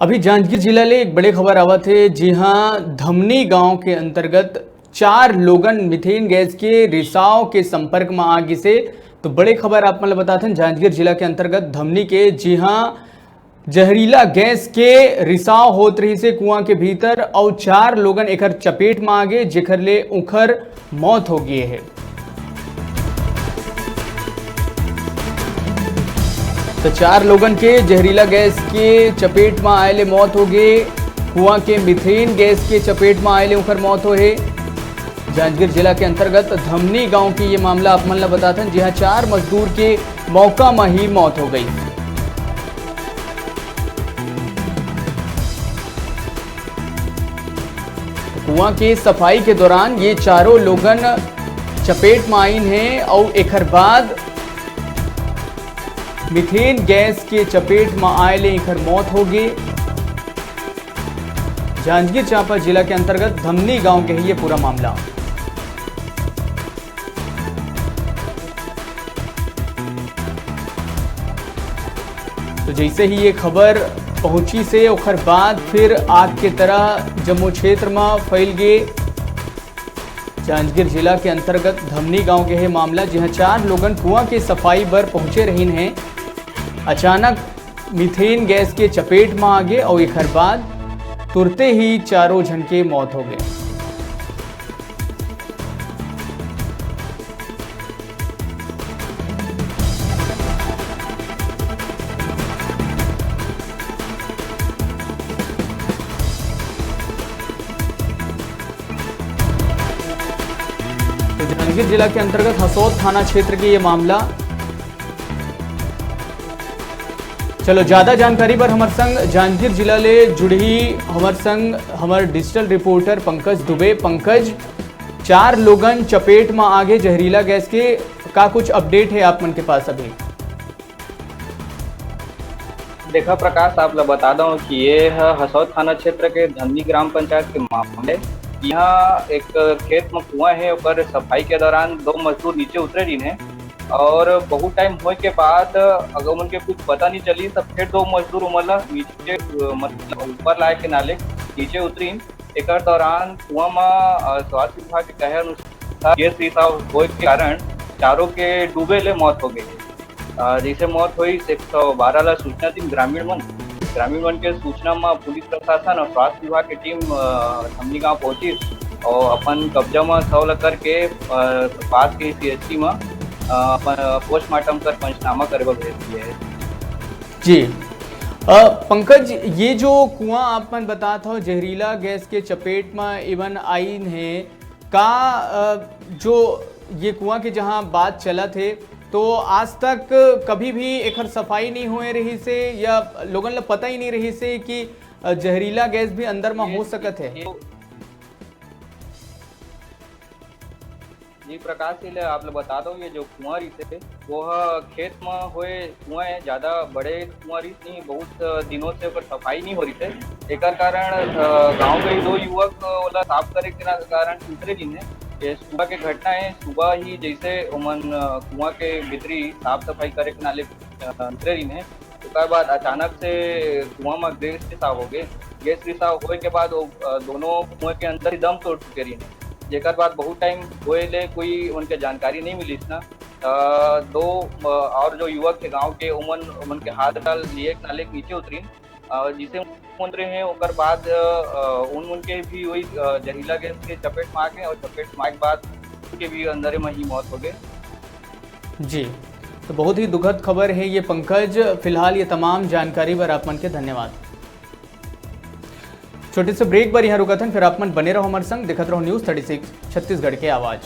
अभी जांजगीर जिला ले एक बड़े खबर आवत है। जी हाँ, धमनी गांव के अंतर्गत 4 लोगन मीथेन गैस के रिसाव के संपर्क में आ गई से। तो बड़े खबर आप मतलब बताते हैं जांजगीर जिला के अंतर्गत धमनी के जी हाँ जहरीला गैस के रिसाव होत रही से कुआं के भीतर और 4 लोगन एकर चपेट में आ गए, जेकर ले उखर मौत हो गई है। तो 4 लोगन के जहरीला गैस के चपेट में आये मौत हो गए। कुआं के मीथेन गैस के चपेट में आये उखर मौत हो है। जांजगीर जिला के अंतर्गत धमनी गांव की ये मामला आप मन बताते हैं। जी हाँ, 4 मजदूर के मौका में ही मौत हो गई। कुआं के सफाई के दौरान ये चारों लोगन चपेट में आइन हैं और एक बाद मीथेन गैस के चपेट में आये एकर मौत हो गई। जांजगीर चांपा जिला के अंतर्गत धमनी गांव के ही ये पूरा मामला। तो जैसे ही ये खबर पहुंची से उखर बाद फिर आग के तरह जम्मू क्षेत्र में फैल गए। जांजगीर जिला के अंतर्गत धमनी गांव के है मामला, जहां 4 लोगन कुआं के सफाई पर पहुंचे रही हैं। अचानक मीथेन गैस के चपेट में आ गए और एक बाद तुरते ही चारों जन के मौत हो गए। जांजगीर जिला के अंतर्गत हसौद थाना क्षेत्र की ये मामला। चलो ज्यादा जानकारी पर हमारे संग जांजगीर जिला ले जुड़ी हमारे संग हमारे डिजिटल रिपोर्टर पंकज दुबे। पंकज, 4 लोगन चपेट में आगे जहरीला गैस के का कुछ अपडेट है आप मन के पास अभी? देखा प्रकाश, आप लोग बता दूं कि ये हसौद थाना क्षेत्र के धमनी ग्राम पंचायत के मामले। यहाँ एक खेत में कुआं है, और सफाई के दौरान 2 मजदूर नीचे उतरे रही हैं और बहुत टाइम होने के बाद अगर उनके कुछ पता नहीं चली तब फिर 2 मजदूर मतलब नीचे मतलब ऊपर लाए के नाले नीचे उतरी। एक दौरान कुआं में स्वास्थ्य विभाग के कहे अनुसार गैस रिसाव होने के कारण चारों के डूबे ले मौत हो गई। जैसे मौत हुई 112 ला सूचना दी ग्रामीण वन के सूचना में पुलिस प्रशासन और स्वास्थ्य विभाग की टीम धमनी गाँव पहुंची और अपन कब्जा में सौल करके पास के CHC में पोस्टमार्टम कर पंचनामा करवा भेज दिए है। जी पंकज, ये जो कुआं आप मन बता था जहरीला गैस के चपेट में इवन आइन है का, जो ये कुआं के जहां बात चला थे तो आज तक कभी भी एक सफाई नहीं हुए रही से या लोगन ला पता ही नहीं रही से कि जहरीला गैस भी अंदर में हो सकत है? जी प्रकाश, इसलिए आप लोग बता दो, ये जो कुआं थे वो खेत में हुए कुआं है, ज्यादा बड़े कुआं नहीं, बहुत दिनों से ऊपर सफाई नहीं हो रही थे। एक कारण गांव के 2 युवक वाला साफ करे के कारण उतरे दिन है। ये सुबह की घटना है। सुबह ही जैसे उमन कुआं के भीतरी साफ सफाई करे के नाले उतरे दिन है, उसके बाद अचानक से कुआं में गैस रिसाव हो गए। गैस रिसाव होने के बाद दोनों कुएं के अंदर ही दम तोड़ चुके रही है। जेकर बाद बहुत टाइम हुए ले कोई उनके जानकारी नहीं मिली ना। 2 और जो युवक थे गांव के उमन के हाथ डाल लिए नाले के नीचे उतरी, जिसे उतरे हैं उनके बाद उनके भी वही जहरीला गैस के चपेट में आ गए और चपेट में के बाद उनके भी अंदर में ही मौत हो गए। जी, तो बहुत ही दुखद खबर है ये पंकज। फिलहाल ये तमाम जानकारी पर आप मन के धन्यवाद। छोटे से ब्रेक पर यहाँ रुका था, फिर आप मन बने रहो हमारे संग, देखते रहो न्यूज़ 36 छत्तीसगढ़ के आवाज़।